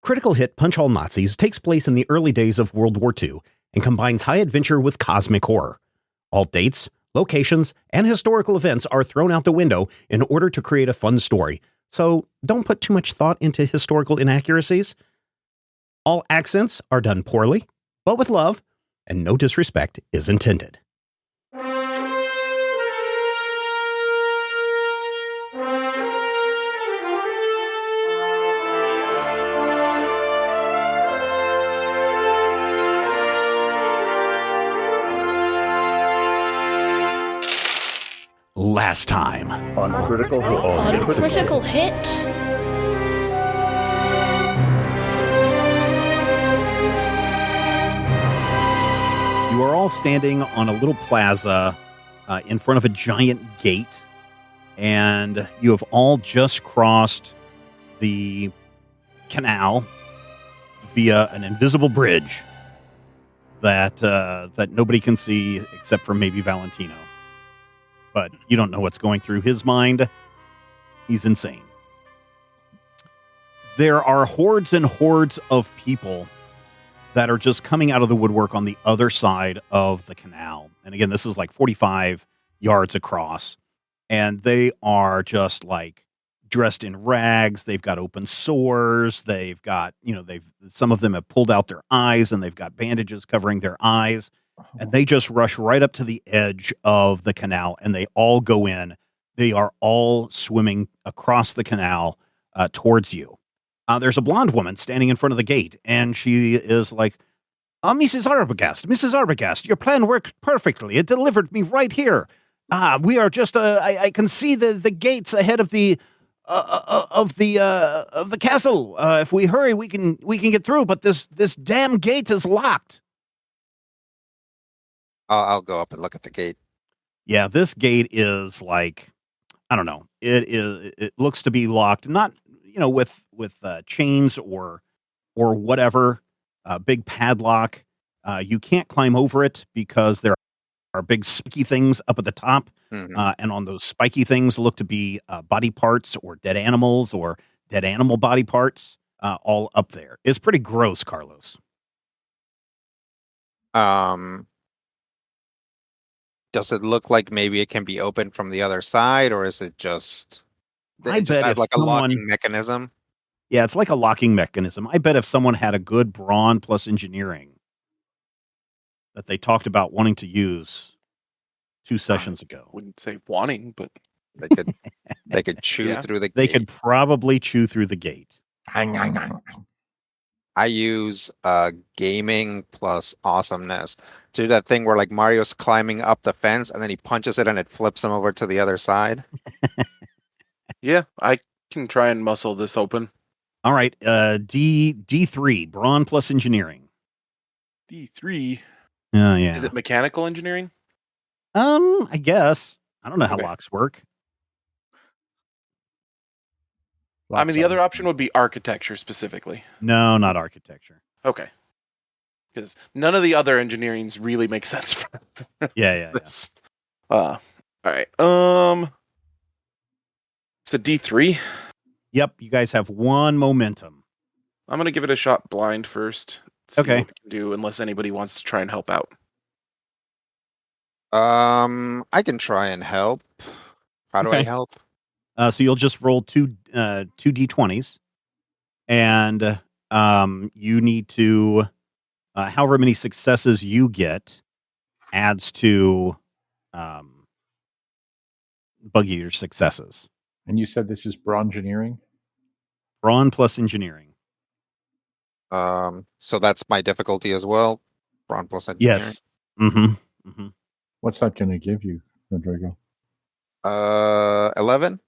Critical hit Punch All Nazis takes place in the early days of World War II and combines high adventure with cosmic horror. All dates, locations, and historical events are thrown out the window in order to create a fun story, so don't put too much thought into historical inaccuracies. All accents are done poorly, but with love, and no disrespect is intended. Last time on Critical Hit. On Critical Hit. You are all standing on a little plaza in front of a giant gate, and you have all just crossed the canal via an invisible bridge that nobody can see except for maybe Valentino. But you don't know what's going through his mind. He's insane. There are hordes and hordes of people that are just coming out of the woodwork on the other side of the canal. And again, this is like 45 yards across. And they are just like dressed in rags. They've got open sores. They've got, some of them have pulled out their eyes and they've got bandages covering their eyes. And they just rush right up to the edge of the canal and they all go in. They are all swimming across the canal towards you. There's a blonde woman standing in front of the gate and she is like, Mrs. Arbogast, your plan worked perfectly. It delivered me right here. We are just, I can see the gates ahead of the castle. If we hurry, we can get through, but this damn gate is locked. I'll go up and look at the gate. Yeah, this gate is like, I don't know. It looks to be locked, not with chains or whatever. Big padlock. You can't climb over it because there are big spiky things up at the top, and on those spiky things look to be body parts or dead animals or dead animal body parts all up there. It's pretty gross, Carlos. Does it look like maybe it can be opened from the other side, or is it just? I bet if like someone, a locking mechanism. Yeah, it's like a locking mechanism. I bet if someone had a good brawn plus engineering that they talked about wanting to use 2 sessions ago. Wouldn't say wanting, but they could chew through the gate. They could probably chew through the gate. I use gaming plus awesomeness. Do that thing where like Mario's climbing up the fence and then he punches it and it flips him over to the other side. Yeah, I can try and muscle this open. All right, D3, brawn plus engineering. D3. Oh yeah. Is it mechanical engineering? I guess. I don't know how locks work. I mean, the other option would be architecture specifically. No, not architecture. Okay. Because none of the other engineerings really make sense for this. All right. It's a D3. Yep, you guys have 1 momentum. I'm gonna give it a shot blind first. See what it can do, unless anybody wants to try and help out. I can try and help. How do I help? So you'll just roll 2 D20s, and you need to, however many successes you get, adds to your successes. And you said this is brawn engineering? Brawn plus engineering. So that's my difficulty as well. Brawn plus engineering. Yes. Mm-hmm. What's that going to give you, Rodrigo? 11.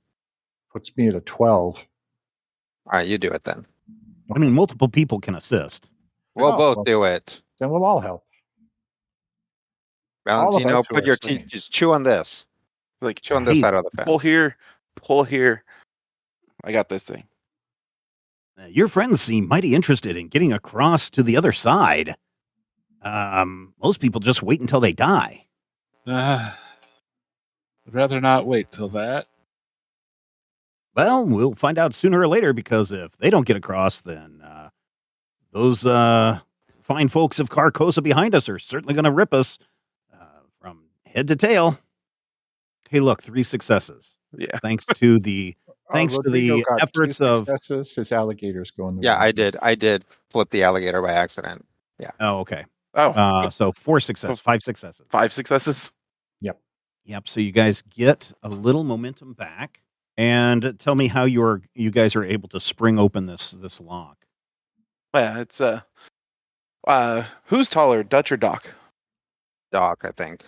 Puts me at a 12. All right, you do it then. I mean, multiple people can assist. We'll both do it. Then we'll all help. Valentino, put your teeth. Just chew on this. Like chew on this side of the fence. Pull here. I got this thing. Your friends seem mighty interested in getting across to the other side. Most people just wait until they die. I'd rather not wait till that. Well, we'll find out sooner or later, because if they don't get across, then those fine folks of Carcosa behind us are certainly going to rip us from head to tail. Hey, look, 3 successes. Yeah. Thanks to the Rodrigo got efforts 2 of. successes. His alligator's going the Yeah, wrong way. I did flip the alligator by accident. Yeah. Oh, okay. Oh, So 4 successes, 5 successes. 5 successes. Yep. So you guys get a little momentum back, and tell me how you guys are able to spring open this lock. Yeah, it's who's taller, Dutch or Doc? Doc, I think.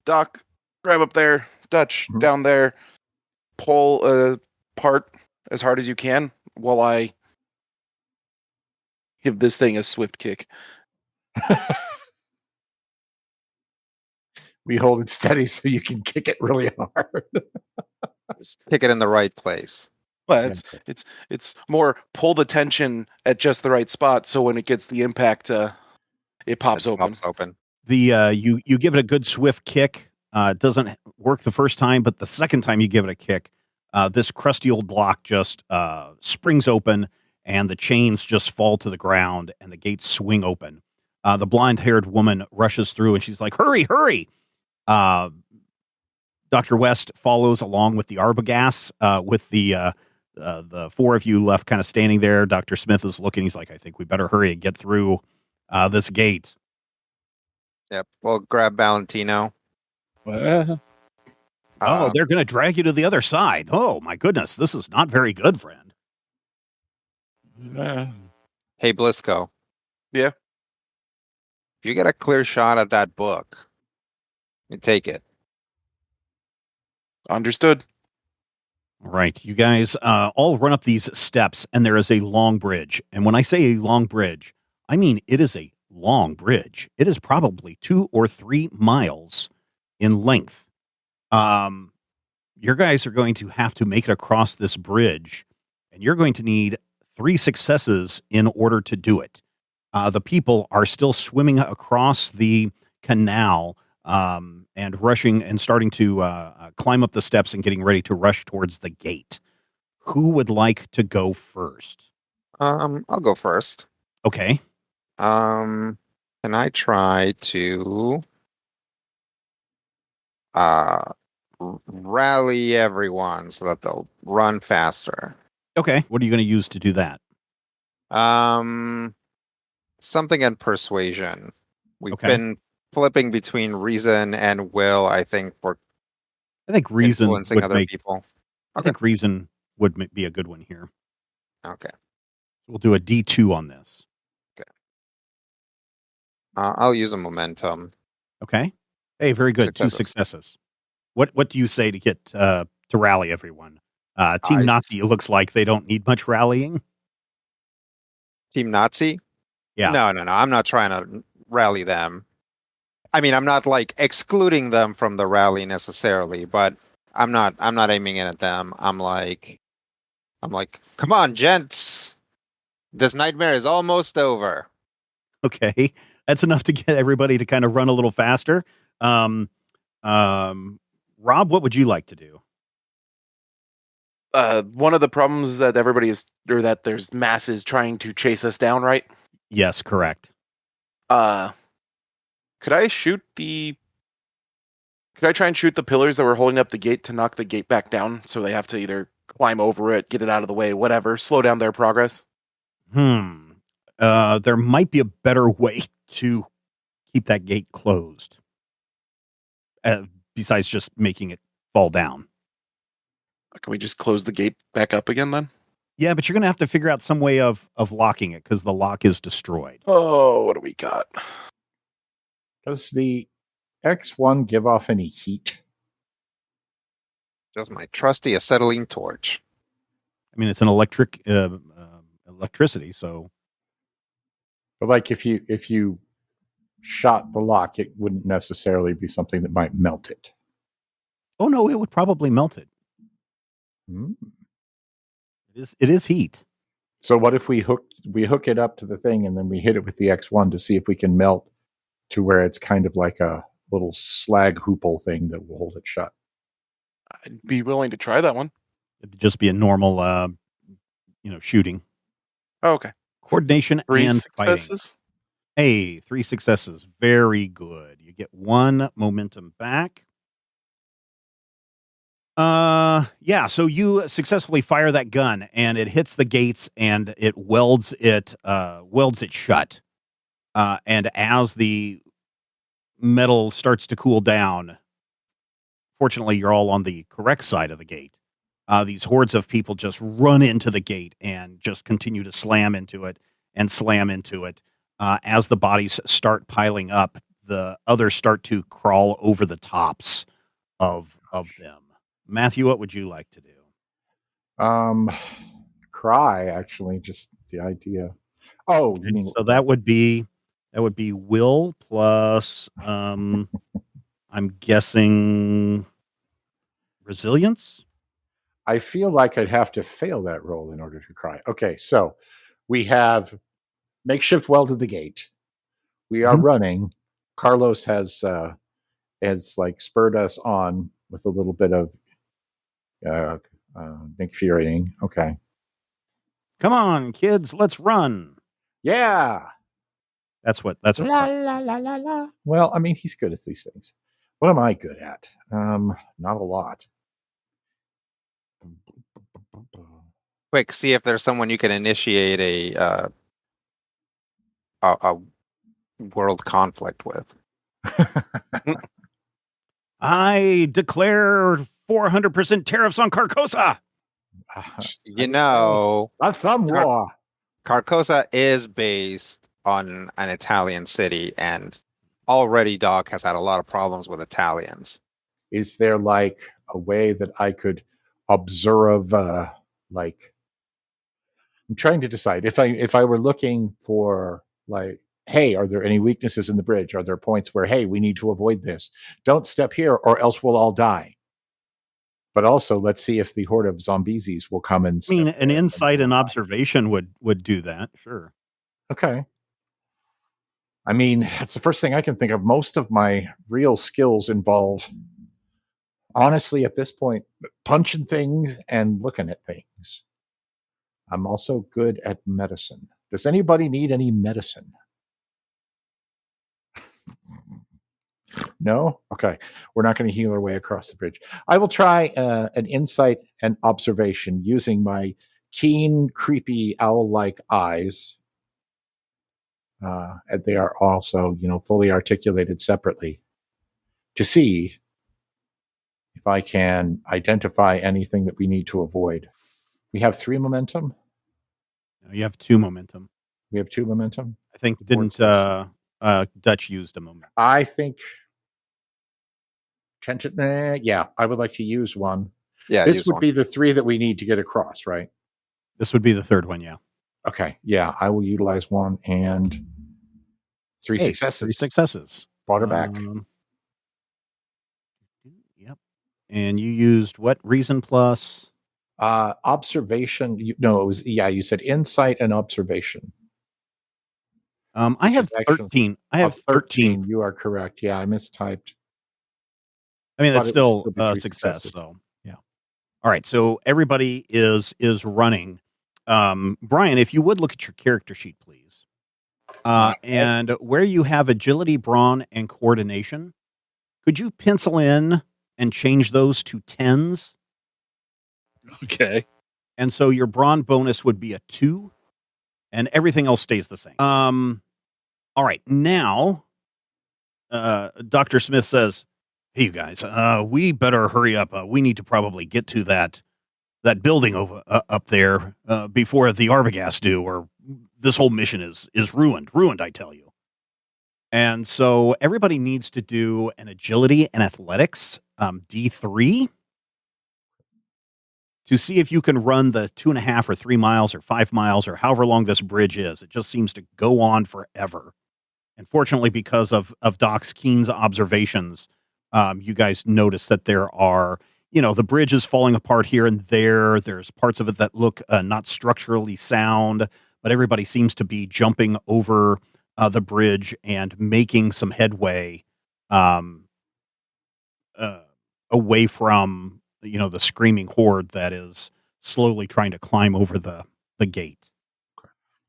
Doc, grab up there. Dutch, Mhm. down there. Pull apart as hard as you can while I give this thing a swift kick. We hold it steady so you can kick it really hard. Just kick it in the right place. Well, Exactly. it's more pull the tension at just the right spot so when it gets the impact, it pops open. Pops open. The you give it a good swift kick. It doesn't work the first time, but the second time you give it a kick, this crusty old block just springs open, and the chains just fall to the ground, and the gates swing open. The blonde-haired woman rushes through, and she's like, "Hurry, hurry!" Dr. West follows along with the Arbogast, with the 4 of you left kind of standing there. Dr. Smith is looking. He's like, "I think we better hurry and get through this gate." Yep. We'll grab Valentino. Well, Oh, they're going to drag you to the other side. Oh, my goodness. This is not very good, friend. Hey, Blisco. Yeah? If you get a clear shot at that book, you take it. Understood. All right. You guys all run up these steps, and there is a long bridge. And when I say a long bridge, I mean it is a long bridge. It is probably 2 or 3 miles in length. Your guys are going to have to make it across this bridge, and you're going to need 3 successes in order to do it. The people are still swimming across the canal, and rushing and starting to climb up the steps and getting ready to rush towards the gate. Who would like to go first? I'll go first. Okay. Can I try to rally everyone so that they'll run faster? Okay. What are you going to use to do that? Something in persuasion. We've Okay. been flipping between reason and will. I think we're I think reason influencing would other make. people. I think reason would be a good one here. Okay. We'll do a D2 on this. I'll use a momentum. Okay. Hey, very good. 2 Successes. successes. What do you say to get to rally everyone? Team Nazi looks like they don't need much rallying. Team Nazi? Yeah. No. I'm not trying to rally them. I mean, I'm not like excluding them from the rally necessarily, but I'm not aiming it at them. I'm like, come on, gents. This nightmare is almost over. Okay. That's enough to get everybody to kind of run a little faster. Rob, what would you like to do? One of the problems is that that there's masses trying to chase us down, right? Yes, correct. Could I try and shoot the pillars that were holding up the gate to knock the gate back down so they have to either climb over it, get it out of the way, whatever, slow down their progress? There might be a better way to keep that gate closed. Besides just making it fall down. Can we just close the gate back up again then? Yeah, but you're going to have to figure out some way of locking it because the lock is destroyed. Oh, what do we got? Does the X1 give off any heat? Just my trusty acetylene torch. I mean, it's an electricity, so. But like if you shot the lock, it wouldn't necessarily be something that might melt it. Oh no, it would probably melt it. It is heat. So what if we hook it up to the thing and then we hit it with the X1 to see if we can melt to where it's kind of like a little slag hoople thing that will hold it shut? I'd be willing to try that one. It'd just be a normal, shooting. Oh, okay. Coordination 3 and fighting. successes. Hey, 3 successes. Very good. You get 1 momentum back. Yeah, so you successfully fire that gun and it hits the gates and it welds it shut. And as the metal starts to cool down, fortunately you're all on the correct side of the gate. These hordes of people just run into the gate and just continue to slam into it. As the bodies start piling up, the others start to crawl over the tops of them. Matthew, what would you like to do? Cry, actually, just the idea. Oh, you mean So that would be will plus I'm guessing resilience. I feel like I'd have to fail that roll in order to cry. Okay, so we have makeshift weld of the gate. We are running. Carlos has like spurred us on with a little bit of Nick Furying. Okay. Come on, kids, let's run. Yeah. That's what La la la la la. Well, I mean, he's good at these things. What am I good at? Not a lot. Quick, see if there's someone you can initiate a world conflict with. I declare 400% tariffs on Carcosa. That's some war. Carcosa is based on an Italian city, and already Doc has had a lot of problems with Italians. Is there like a way that I could observe, like, I'm trying to decide if I were looking for, like, hey, are there any weaknesses in the bridge? Are there points where, hey, we need to avoid this? Don't step here or else we'll all die. But also, let's see if the horde of zombies will come and. I mean, an insight and observation would do that. Sure. Okay. I mean, that's the first thing I can think of. Most of my real skills involve, honestly, at this point, punching things and looking at things. I'm also good at medicine. Does anybody need any medicine? No? Okay. We're not going to heal our way across the bridge. I will try an insight and observation using my keen, creepy, owl-like eyes. And they are also, fully articulated separately, to see if I can identify anything that we need to avoid. We have 3 momentum. You have 2 momentum. We have 2 momentum. I think didn't Dutch used a moment. I think. Yeah, I would like to use one. Yeah, this would be the 3 that we need to get across, right? This would be the 3rd one, yeah. Okay, yeah, I will utilize 1 and 3 successes. 3 successes. Brought her back. Yep. And you used what reason plus? Observation. You said insight and observation. I have 13. I have 13. You are correct. Yeah, I mistyped. I mean, that's still a success. So, yeah. All right. So everybody is running. Brian, if you would look at your character sheet, please. And where you have agility, brawn, and coordination, could you pencil in and change those to 10s? Okay. And so your brawn bonus would be a 2, and everything else stays the same. All right. Now, Dr. Smith says, hey, you guys, we better hurry up. We need to probably get to that building over up there before the Arbogast do, or this whole mission is ruined. Ruined, I tell you. And so everybody needs to do an agility and athletics D3 to see if you can run the 2.5 or 3 miles or 5 miles or however long this bridge is. It just seems to go on forever. And fortunately, because of Doc's Keen's observations, you guys notice that there are, the bridge is falling apart here and there. There's parts of it that look not structurally sound, but everybody seems to be jumping over the bridge and making some headway away from, the screaming horde that is slowly trying to climb over the gate.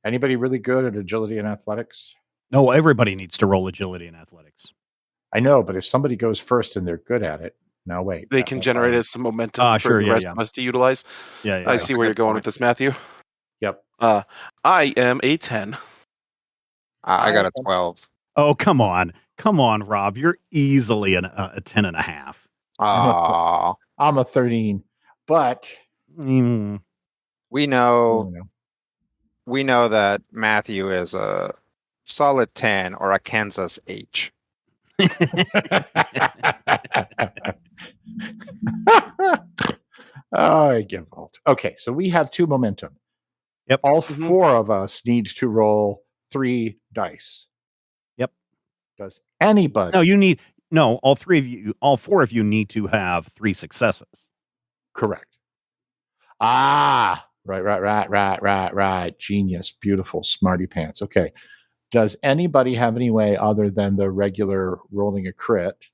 Anybody really good at agility and athletics? No, everybody needs to roll agility and athletics. I know, but if somebody goes first and they're good at it, now wait. They can generate us some momentum for the rest of us to utilize. Yeah, I see where you're going with this, Matthew. Yep. I am a 10. I got a 12. Oh, come on, Rob. You're easily a 10 and a half. Aww. I'm a 13, but we know that Matthew is a solid 10 or a Kansas H. I give vault. Okay, so we have 2 momentum. Yep. All 4 of us need to roll 3 dice. Yep. Does anybody? All 4 of you need to have 3 successes. Correct. Right. Genius. Beautiful. Smarty pants. Okay. Does anybody have any way other than the regular rolling a crit?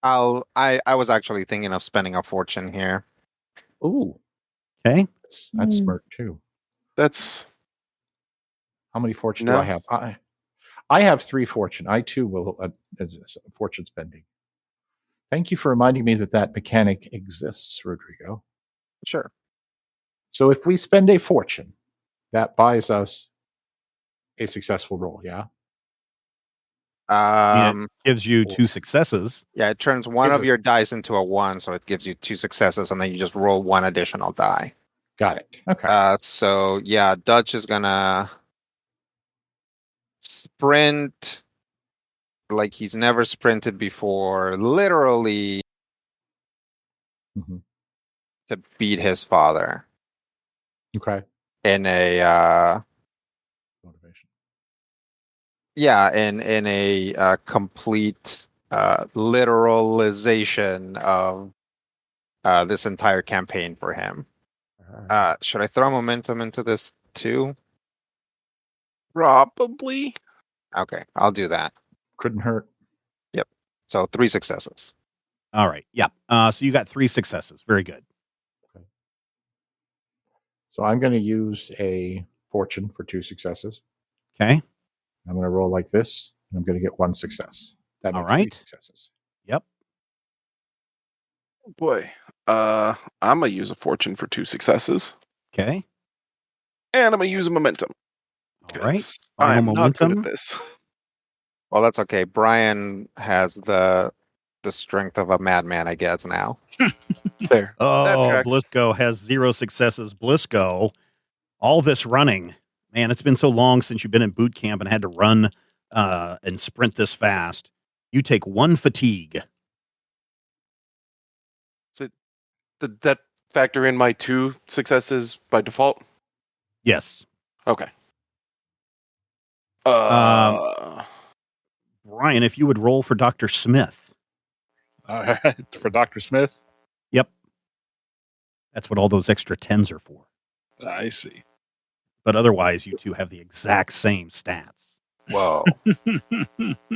I was actually thinking of spending a fortune here. Ooh. Okay. That's smart too. That's how many fortune do I have? I have 3 fortune. I too will fortune spending. Thank you for reminding me that mechanic exists, Rodrigo. Sure. So if we spend a fortune, that buys us a successful roll, yeah? It gives you 2 successes. Yeah, it turns one of your dice into a 1, so it gives you 2 successes, and then you just roll 1 additional die. Got it. Okay. So yeah, Dutch is gonna sprint like he's never sprinted before, literally, to beat his father. Okay. In a motivation. Yeah, in a complete literalization of this entire campaign for him. Should I throw momentum into this too? Probably. Okay, I'll do that. Couldn't hurt. Yep. So 3 successes. All right. Yeah. So you got 3 successes. Very good. Okay. So I'm going to use a fortune for 2 successes. Okay. I'm going to roll like this, and I'm going to get 1 success. That makes 3 successes. Yep. Boy, I'm going to use a fortune for 2 successes. Okay. And I'm going to use a momentum. All right. I'm not good at this. Well, that's okay. Brian has the strength of a madman, I guess, now. There. Oh, Blisco has 0 successes. Blisco, all this running. Man, it's been so long since you've been in boot camp and had to run and sprint this fast. You take 1 fatigue. So did that factor in my 2 successes by default? Yes. Okay. Brian, if you would roll for Dr. Smith. All right. For Dr. Smith? Yep. That's what all those extra 10s are for. I see. But otherwise, you two have the exact same stats. Whoa. It's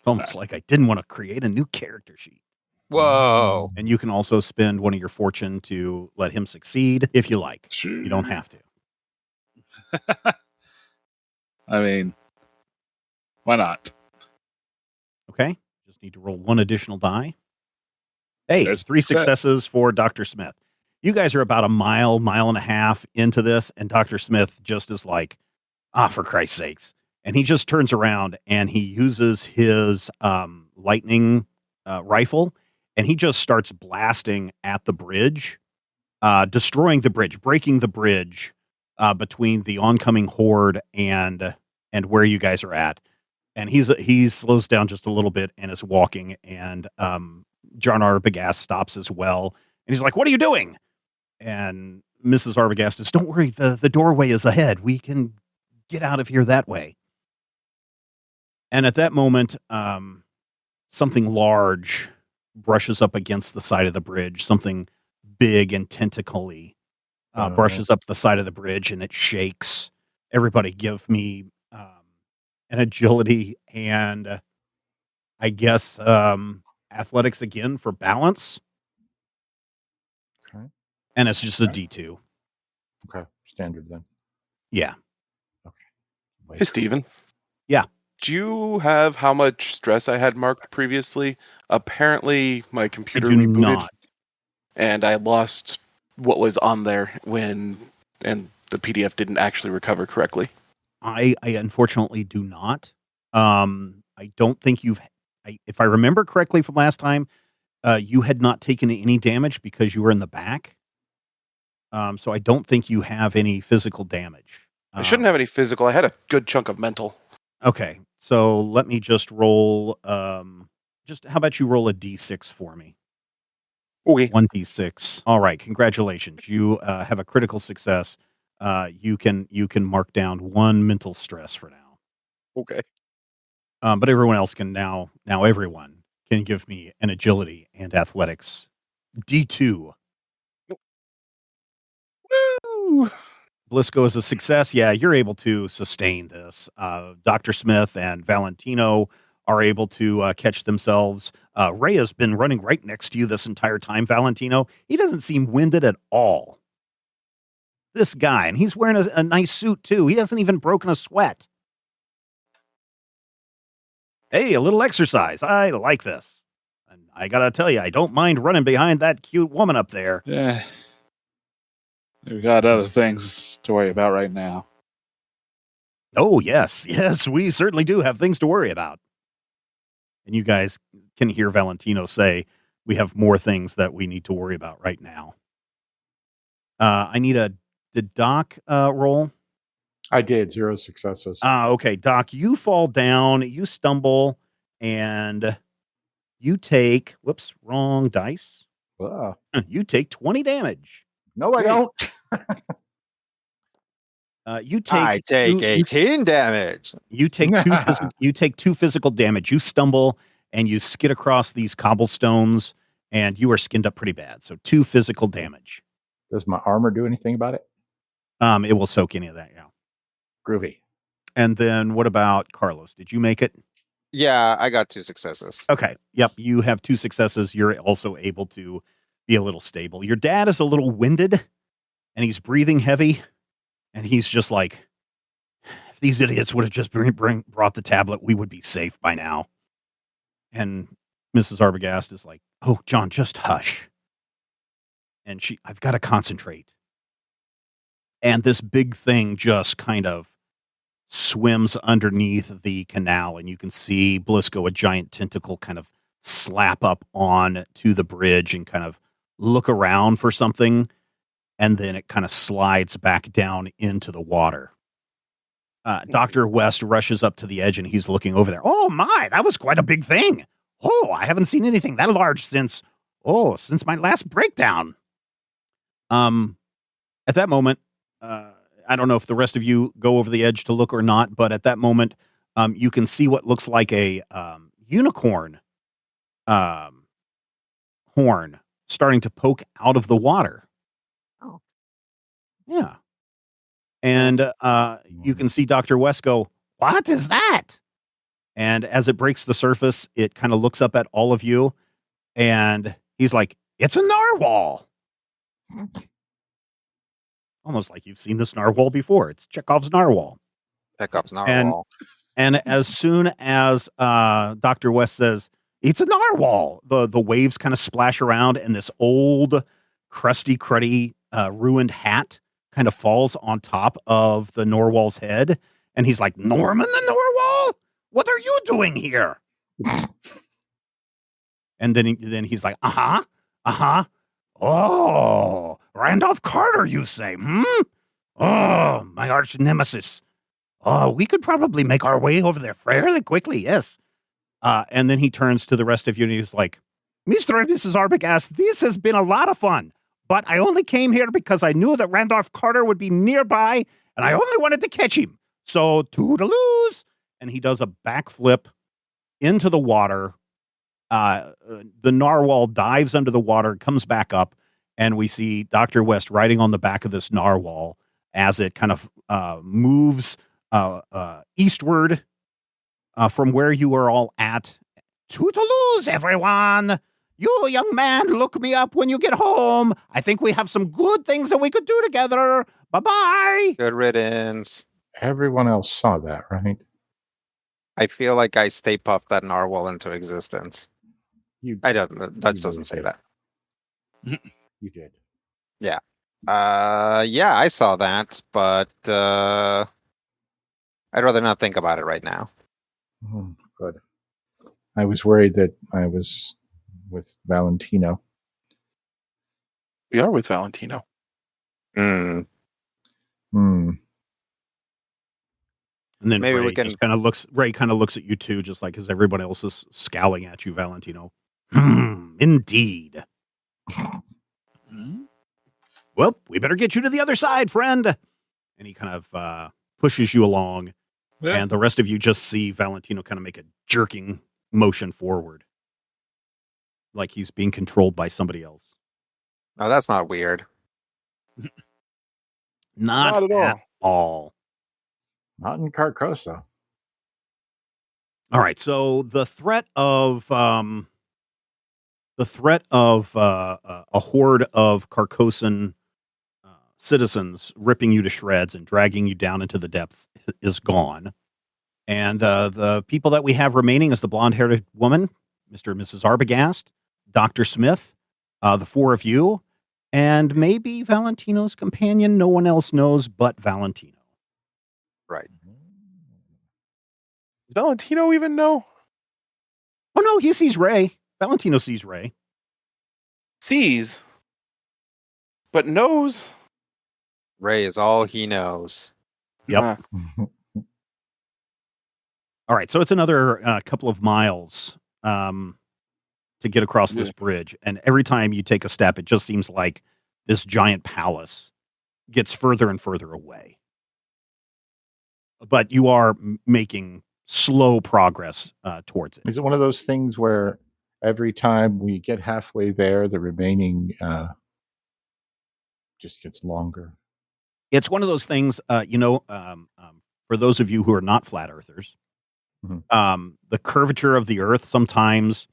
almost like I didn't want to create a new character sheet. Whoa. And you can also spend 1 of your fortune to let him succeed if you like. Sure. You don't have to. I mean, why not? Okay. Just need to roll 1 additional die. Hey, There's 3 successes for Dr. Smith. You guys are about a mile and a half into this, and Dr. Smith just is like, for Christ's sakes. And he just turns around and he uses his lightning rifle, and he just starts blasting at the bridge, destroying the bridge, breaking the bridge between the oncoming horde and where you guys are at. And he slows down just a little bit and is walking, and John Arbogast stops as well. And he's like, "What are you doing?" And Mrs. Arbogast says, "Don't worry, the doorway is ahead. We can get out of here that way." And at that moment, something large brushes up against the side of the bridge. Something big and tentacly brushes up the side of the bridge, and it shakes. Everybody give me an agility and I guess athletics again for balance. Okay. And it's just a D2. Okay. Standard then. Yeah. Wait. Hey, Steven. Yeah. Do you have how much stress I had marked previously? Apparently, my I computer do rebooted, not. and I lost what was on there and the PDF didn't actually recover correctly. I unfortunately do not. I don't think if I remember correctly from last time, you had not taken any damage because you were in the back. So I don't think you have any physical damage. I shouldn't have any physical. I had a good chunk of mental. Okay, so let me just roll. How about you roll a d6 for me? Okay. 1d6. All right, congratulations. You have a critical success. You can mark down 1 mental stress for now. Okay. But everyone else can now everyone can give me an agility and athletics D2. Woo! Blisco is a success. Yeah, you're able to sustain this. Dr. Smith and Valentino are able to catch themselves. Ray has been running right next to you this entire time, Valentino. He doesn't seem winded at all. This guy, and he's wearing a nice suit too. He hasn't even broken a sweat. Hey, a little exercise. I like this. And I gotta tell you, I don't mind running behind that cute woman up there. Yeah. We've got other things to worry about right now. Oh, yes. Yes, we certainly do have things to worry about. And you guys can hear Valentino say, we have more things that we need to worry about right now. I need did Doc roll? I did 0 successes. Okay, Doc, you fall down, you stumble, and you take, whoops, wrong dice. You take 20 damage. No, I don't. You take. I take 18 damage. You take you take 2 physical damage. You stumble and you skid across these cobblestones, and you are skinned up pretty bad. So 2 physical damage. Does my armor do anything about it? It will soak any of that. Yeah. Groovy. And then what about Carlos? Did you make it? Yeah, I got 2 successes. Okay. Yep. You have 2 successes. You're also able to be a little stable. Your dad is a little winded, and he's breathing heavy, and he's just like, if these idiots would have just brought the tablet, we would be safe by now. And Mrs. Arbogast is like, oh, John, just hush. And I've got to concentrate. And this big thing just kind of swims underneath the canal, and you can see Blisco, a giant tentacle, kind of slap up on to the bridge and kind of look around for something, and then it kind of slides back down into the water. Dr. West rushes up to the edge, and he's looking over there. Oh, my, that was quite a big thing. Oh, I haven't seen anything that large since my last breakdown. At that moment, I don't know if the rest of you go over the edge to look or not, but at that moment, you can see what looks like a unicorn horn starting to poke out of the water. Oh. Yeah. And you can see Dr. West go, what is that? And as it breaks the surface, it kind of looks up at all of you, and he's like, it's a narwhal. Almost like you've seen this narwhal before. It's Chekhov's narwhal. Chekhov's narwhal. And as soon as Dr. West says, it's a narwhal, the waves kind of splash around, and this old, crusty, cruddy, ruined hat kind of falls on top of the narwhal's head. And he's like, Norman the narwhal? What are you doing here? And then he's like, Oh, Randolph Carter, you say, Oh, my arch nemesis. Oh, we could probably make our way over there fairly quickly, yes. And then he turns to the rest of you and he's like, Mr. and Mrs. Arbogast, this has been a lot of fun, but I only came here because I knew that Randolph Carter would be nearby, and I only wanted to catch him. So, toodaloos. And he does a backflip into the water. The narwhal dives under the water, comes back up, and we see Dr. West riding on the back of this narwhal as it kind of moves eastward from where you are all at. Toodaloos, everyone! You, young man, look me up when you get home. I think we have some good things that we could do together, Bye-bye. Good riddance. Everyone else saw that, right? I feel like I Stay Puffed that narwhal into existence. I don't. Dutch doesn't say that. You did. Yeah. Yeah, I saw that, but I'd rather not think about it right now. Good. I was worried that I was with Valentino. We are with Valentino. Hmm. And then Maybe Ray we can. just kind of looks at you too, just like as everybody else is scowling at you, Valentino. Indeed. Well, we better get you to the other side, friend. And he kind of pushes you along, and the rest of you just see Valentino kind of make a jerking motion forward, like he's being controlled by somebody else. Oh, that's not weird. Not at all. Not in Carcosa. All right, so the threat of a horde of Carcosan citizens ripping you to shreds and dragging you down into the depths is gone. And the people that we have remaining is the blonde-haired woman, Mr. and Mrs. Arbogast, Dr. Smith, the four of you, and maybe Valentino's companion. No one else knows but Valentino. Right. Does Valentino even know? Oh, no, he sees Ray. Valentino sees Ray. Sees, but knows. Ray is all he knows. Yep. All right, so it's another couple of miles to get across this bridge. And every time you take a step, it just seems like this giant palace gets further and further away. But you are making slow progress towards it. Is it one of those things where every time we get halfway there, the remaining just gets longer? It's one of those things, for those of you who are not flat earthers, the curvature of the earth sometimes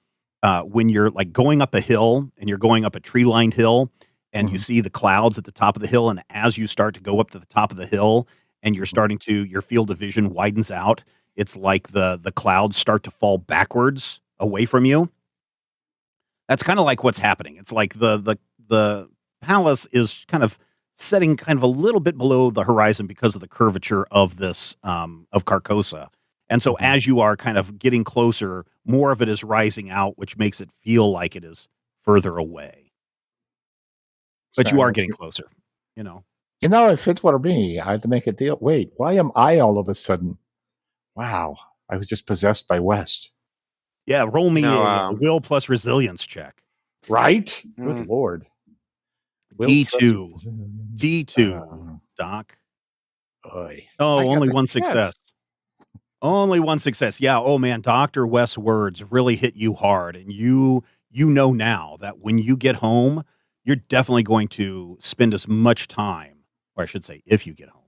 when you're like going up a hill and you're going up a tree-lined hill and you see the clouds at the top of the hill, and as you start to go up to the top of the hill and you're starting to, your field of vision widens out, it's like the clouds start to fall backwards away from you. That's kind of like what's happening. It's like the palace is kind of setting kind of a little bit below the horizon because of the curvature of this of Carcosa. And so as you are kind of getting closer, more of it is rising out, which makes it feel like it is further away. But you are getting closer, you know. You know, if it were me, I had to make a deal. Wait, why am I all of a sudden? Wow, I was just possessed by West. Yeah, roll me a will plus resilience check. Right? Good Lord. D2, Doc. Only one success. Only one success. Yeah. Oh man, Dr. West's words really hit you hard. And you know now that when you get home, you're definitely going to spend as much time, or I should say, if you get home,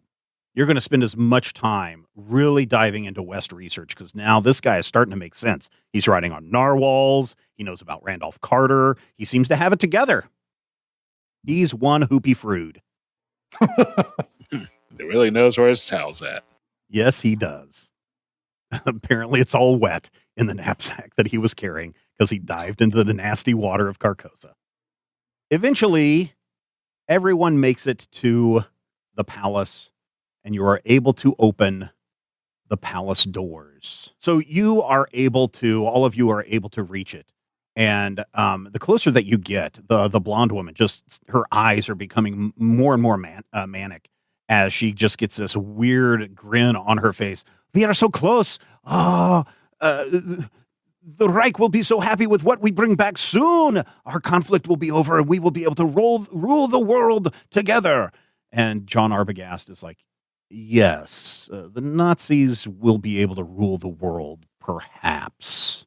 you're going to spend as much time really diving into West research, because now this guy is starting to make sense. He's writing on narwhals. He knows about Randolph Carter. He seems to have it together. He's one hoopy frood. He really knows where his towel's at. Yes, he does. Apparently, it's all wet in the knapsack that he was carrying because he dived into the nasty water of Carcosa. Eventually, everyone makes it to the palace, and you are able to open the palace doors. So you are able to, all of you are able to reach it. And the closer that you get, the blonde woman, just her eyes are becoming more and more manic as she just gets this weird grin on her face. We are so close. The Reich will be so happy with what we bring back soon. Our conflict will be over and we will be able to rule the world together. And John Arbogast is like, yes, the Nazis will be able to rule the world, perhaps.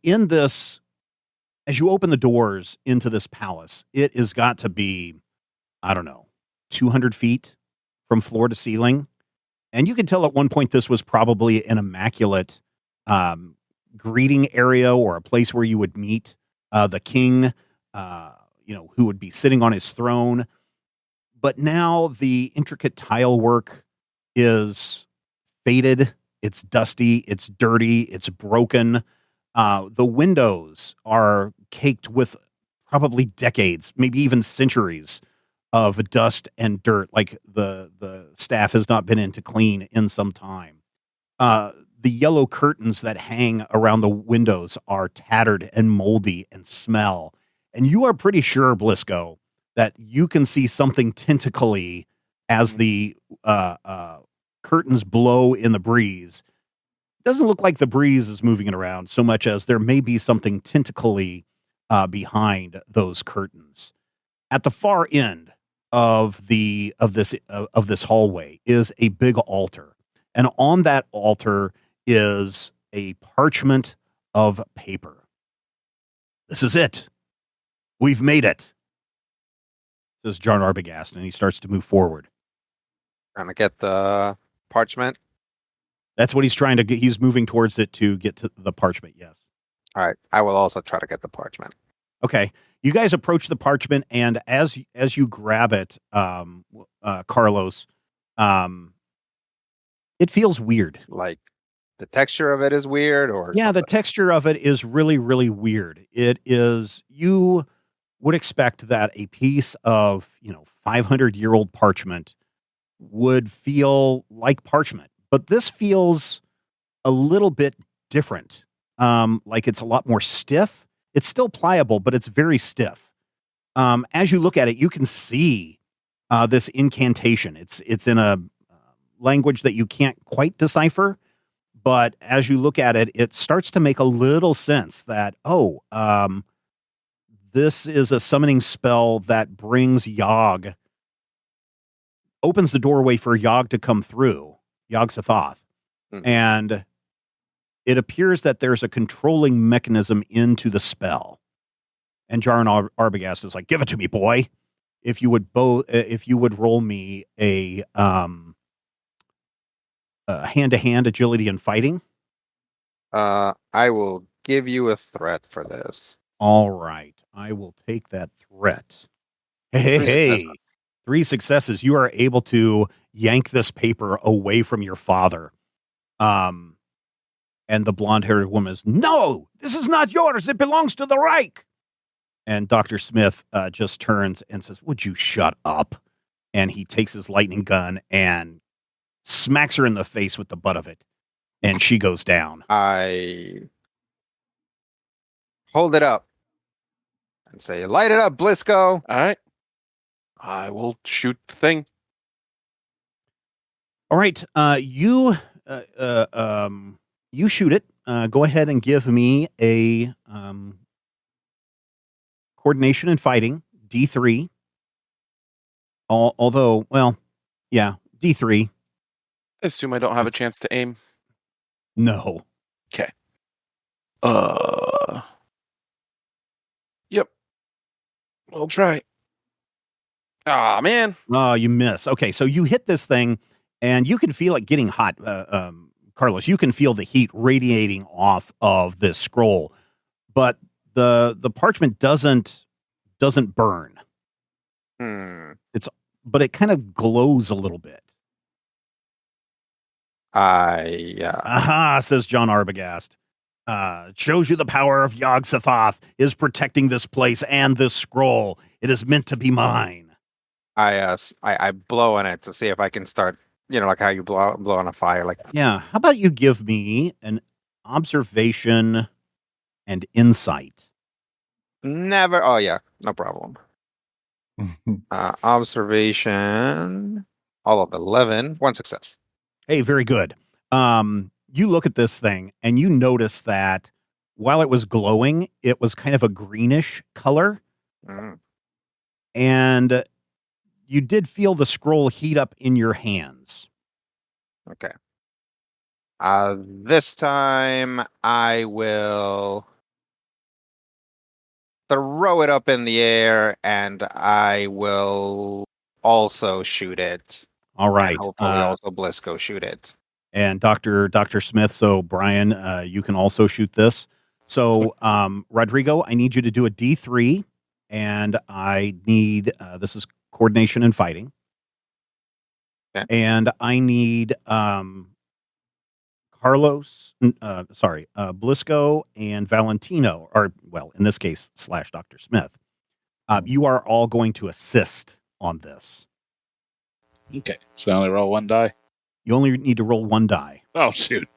In this, as you open the doors into this palace, it has got to be, I don't know, 200 feet from floor to ceiling. And you can tell at one point this was probably an immaculate greeting area or a place where you would meet the king, who would be sitting on his throne. but now the intricate tile work is faded. It's dusty. It's dirty. It's broken. The windows are caked with probably decades, maybe even centuries of dust and dirt. Like the staff has not been in to clean in some time. The yellow curtains that hang around the windows are tattered and moldy and smell. And you are pretty sure, Blisco, that you can see something tentacly as the curtains blow in the breeze. Doesn't look like the breeze is moving it around so much as there may be something tentacly behind those curtains. At the far end of this hallway is a big altar, and on that altar is a parchment of paper. This is it. We've made it, says John Arbogast, and he starts to move forward. Trying to get the parchment. That's what he's trying to get. He's moving towards it to get to the parchment. Yes. All right. I will also try to get the parchment. Okay. You guys approach the parchment, and as you grab it, Carlos, it feels weird. Like the texture of it is weird, or yeah, something? The texture of it is really, really weird. It is. You would expect that a piece of 500-year-old parchment would feel like parchment, but this feels a little bit different. Like it's a lot more stiff. It's still pliable, but it's very stiff. As you look at it, you can see this incantation. It's in a language that you can't quite decipher, but as you look at it, it starts to make a little sense that, this is a summoning spell that brings Yogg, opens the doorway for Yogg to come through, Yogg-Sothoth. Mm-hmm. And it appears that there's a controlling mechanism into the spell. And Jaron Arbogast is like, give it to me, boy. If you would roll me a hand-to-hand agility and fighting. I will give you a threat for this. All right. I will take that threat. Hey. 3 successes. You are able to yank this paper away from your father. And the blonde-haired woman is, no, this is not yours. It belongs to the Reich. And Dr. Smith just turns and says, would you shut up? And he takes his lightning gun and smacks her in the face with the butt of it. And she goes down. I hold it up and say, light it up, Blisco. All right. I will shoot the thing. All right. You shoot it. Go ahead and give me a coordination and fighting, D3. Although, well, yeah, D3. I assume I don't have a chance to aim. No. Okay. Yep. I'll try. Ah, man. Oh, you miss. Okay, so you hit this thing, and you can feel it getting hot. Carlos, you can feel the heat radiating off of this scroll, but the parchment doesn't burn. But it kind of glows a little bit. Aha, says John Arbogast. Shows you the power of Yogg-Sothoth is protecting this place and this scroll. It is meant to be mine. I blow on it to see if I can start, like how you blow on a fire. Like, yeah. How about you give me an observation and insight? Never. Oh yeah, no problem. Observation, all of 11, 1 success. Hey, very good. You look at this thing and you notice that while it was glowing, it was kind of a greenish color. And you did feel the scroll heat up in your hands. Okay. This time I will throw it up in the air and I will also shoot it. All right. And hopefully also Blisco shoot it. And Dr. Smith, so Brian, you can also shoot this. So, Rodrigo, I need you to do a D3, and I need, this is coordination and fighting. Okay. And I need Blisco and Valentino, or well, in this case, / Dr. Smith. You are all going to assist on this. Okay, so I only roll one die. You only need to roll one die. Oh shoot!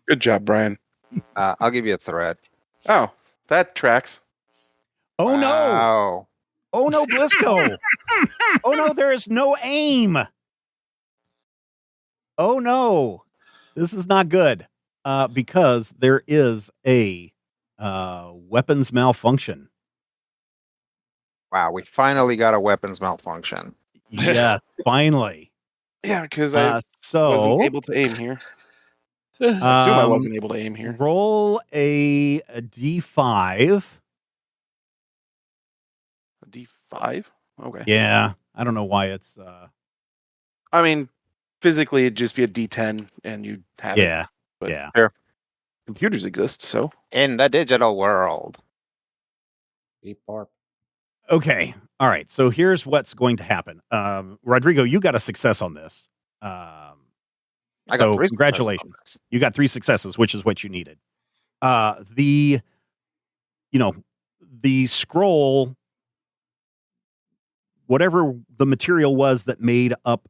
Good job, Brian. I'll give you a threat. Oh, that tracks. Oh no! Wow. Oh no, Blisco! Oh no, there is no aim. Oh no, this is not good. Because there is a weapons malfunction. Wow, we finally got a weapons malfunction. Yes, finally. Yeah, because I wasn't able to aim here. I assume I wasn't able to aim here. Roll a D5. A D5? Okay. Yeah, I don't know why it's. I mean, physically, it'd just be a D10, and you'd have it. Yeah, But yeah. computers exist, so. In the digital world. Beep barp. Okay, all right. So here's what's going to happen. Rodrigo, you got a success on this. I got 3 congratulations. You got 3 successes, which is what you needed. The scroll, whatever the material was that made up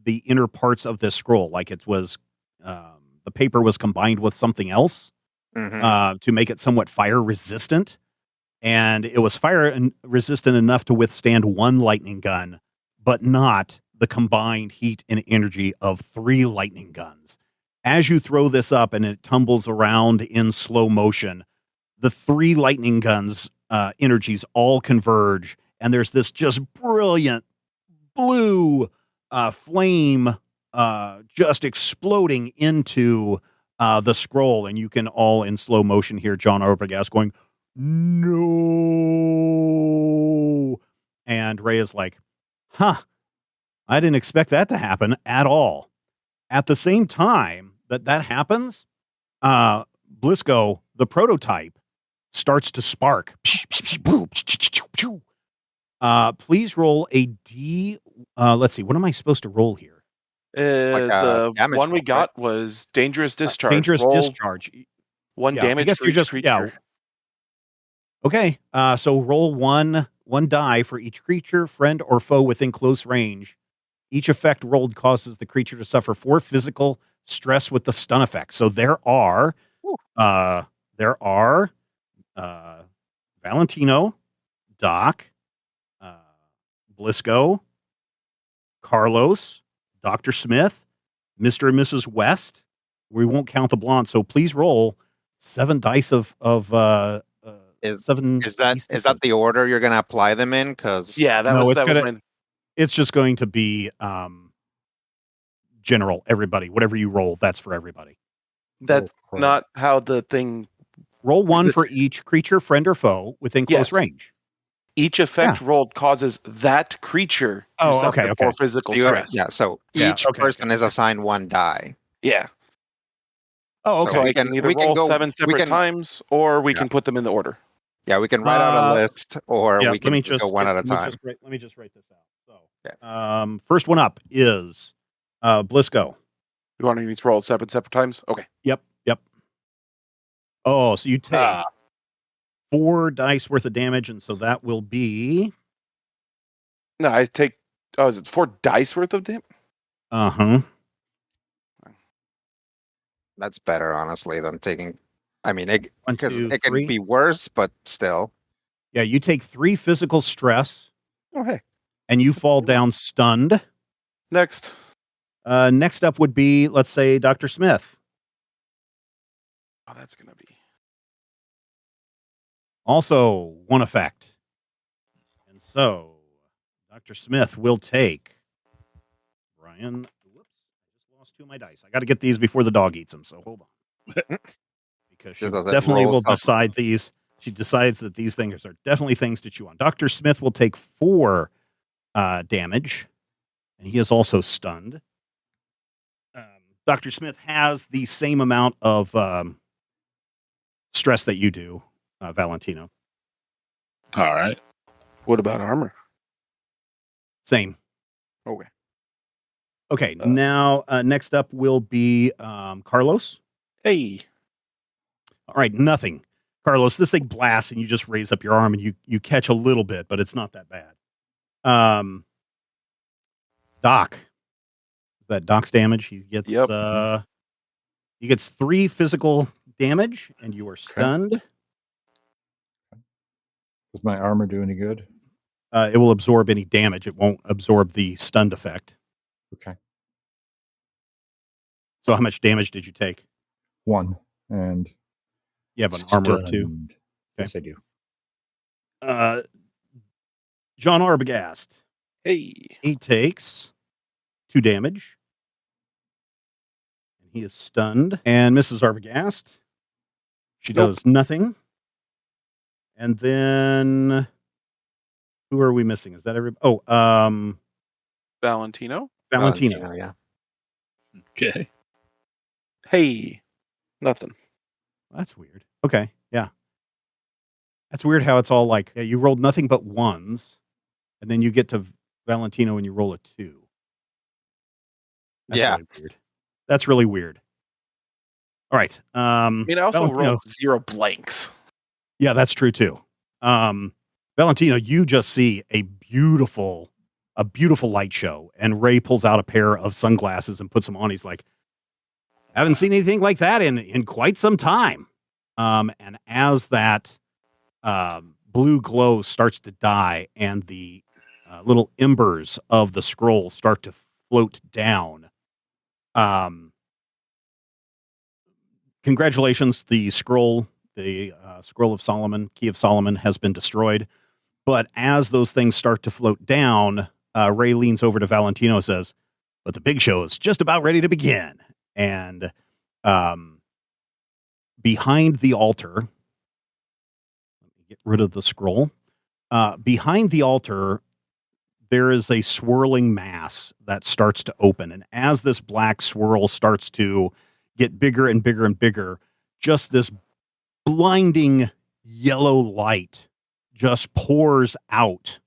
the inner parts of this scroll, like it was, the paper was combined with something else to make it somewhat fire resistant. And it was fire resistant enough to withstand 1 lightning gun, but not the combined heat and energy of 3 lightning guns. As you throw this up and it tumbles around in slow motion, the 3 lightning guns energies all converge, and there's this just brilliant blue flame just exploding into the scroll. And you can all in slow motion hear John Arbogast going, "No." And Ray is like, "Huh, I didn't expect that to happen at all." At the same time that happens, Blisco, the prototype, starts to spark. Please roll a D. Let's see. What am I supposed to roll here? The one we got was dangerous discharge. Dangerous discharge. 1 damage for each creature. Yeah. Okay. So roll one die for each creature, friend, or foe within close range. Each effect rolled causes the creature to suffer 4 physical stress with the stun effect. So there are Valentino, Doc, Blisco, Carlos, Dr. Smith, Mr. and Mrs. West. We won't count the blonde. So please roll 7 dice of 7. Is that the order you're going to apply them in? Because it's just going to be general. Everybody, whatever you roll, that's for everybody. That's not how the thing. Roll 1 for each creature, friend, or foe within close range. Each effect rolled causes that creature to suffer 4 physical stress. So each person is assigned 1 die. Yeah. Oh, okay. So I can either roll 7 separate times, or we can put them in the order. Yeah, we can write out a list, or we can just go one at a time. Let me just write this out. So, first one up is Blisco. You want to roll 7 separate times? Okay. Yep. Oh, so you take 4 dice worth of damage, and so that will be. No, I take. Oh, is it 4 dice worth of damage? That's better, honestly, than taking. I mean, because it can be worse, but still. Yeah, you take 3 physical stress. Oh, hey. And you fall down stunned. Next up would be, let's say, Dr. Smith. Oh, that's going to be. Also, 1 effect. And so, Dr. Smith will take. Brian, whoops, I just lost 2 of my dice. I got to get these before the dog eats them, so hold on. Because she definitely will decide these. She decides that these things are definitely things to chew on. Dr. Smith will take 4 damage, and he is also stunned. Dr. Smith has the same amount of stress that you do, Valentino. All right. What about armor? Same. Okay. Okay. Now, next up will be Carlos. Hey. All right. Nothing. Carlos, this thing blasts and you just raise up your arm and you catch a little bit, but it's not that bad. Doc. Is that Doc's damage? He gets he gets 3 physical damage and you are stunned. Does my armor do any good? It will absorb any damage. It won't absorb the stunned effect. Okay. So how much damage did you take? 1. And you have an armor of 2. Okay. Yes, I do. John Arbogast. Hey. He takes 2 damage. And he is stunned. And Mrs. Arbogast, she does nothing. And then who are we missing? Is that everybody? Oh, Valentino, yeah. Okay. Hey. Nothing. That's weird. Okay. Yeah. That's weird how it's all like, you rolled nothing but 1s, and then you get to Valentino and you roll a 2. That's really weird. That's really weird. All right. I also rolled 0 blanks. Yeah, that's true too. Valentino, you just see a beautiful light show, and Ray pulls out a pair of sunglasses and puts them on. He's like, haven't seen anything like that in quite some time. And as that blue glow starts to die and the little embers of the scroll start to float down, congratulations, the scroll of Solomon, Key of Solomon, has been destroyed. But as those things start to float down, Ray leans over to Valentino and says, but the big show is just about ready to begin. And behind the altar, let me get rid of the scroll. Behind the altar, there is a swirling mass that starts to open. And as this black swirl starts to get bigger and bigger and bigger, just this blinding yellow light just pours out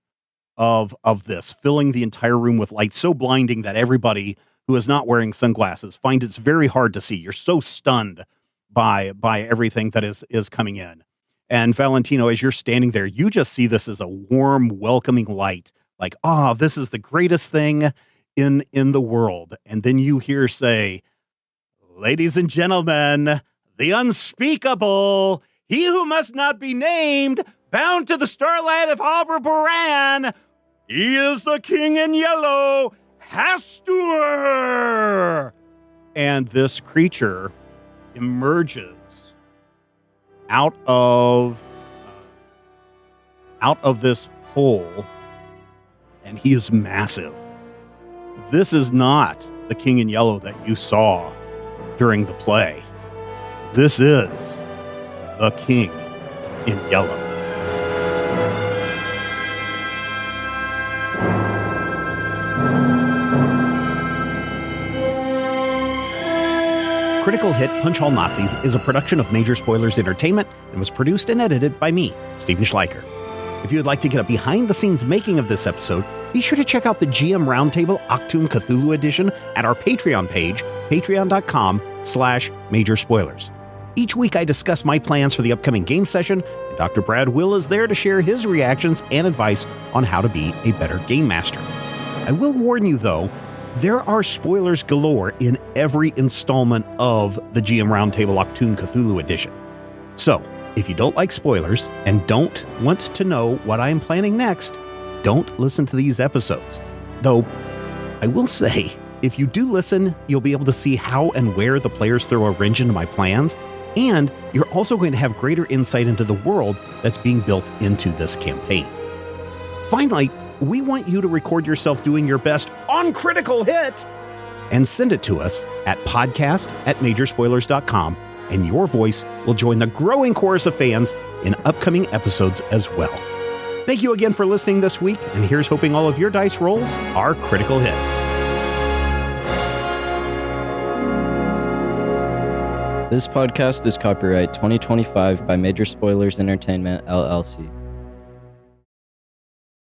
of this, filling the entire room with light so blinding that everybody who is not wearing sunglasses find it's very hard to see. You're so stunned by everything that is coming in. And Valentino, as you're standing there, you just see this as a warm, welcoming light. Like, this is the greatest thing in the world. And then you hear say, ladies and gentlemen, the unspeakable, he who must not be named, bound to the starlight of Aldebaran, he is the king in yellow, Hastur! And this creature emerges out of this hole, and he is massive. This is not the king in yellow that you saw during the play. This is the king in yellow. Critical Hit Punch All Nazis is a production of Major Spoilers Entertainment and was produced and edited by me, Steven Schleicher. If you would like to get a behind-the-scenes making of this episode, be sure to check out the GM Roundtable Octoon Cthulhu Edition at our Patreon page, patreon.com/Major Spoilers. Each week I discuss my plans for the upcoming game session, and Dr. Brad Will is there to share his reactions and advice on how to be a better game master. I will warn you, though, there are spoilers galore in every installment of the GM Roundtable Octoon Cthulhu Edition. So, if you don't like spoilers and don't want to know what I am planning next, don't listen to these episodes. Though, I will say, if you do listen, you'll be able to see how and where the players throw a wrench into my plans, and you're also going to have greater insight into the world that's being built into this campaign. Finally, we want you to record yourself doing your best on Critical Hit and send it to us at podcast@majorspoilers.com, and your voice will join the growing chorus of fans in upcoming episodes as well. Thank you again for listening this week, and here's hoping all of your dice rolls are critical hits. This podcast is copyright 2025 by Major Spoilers Entertainment, LLC.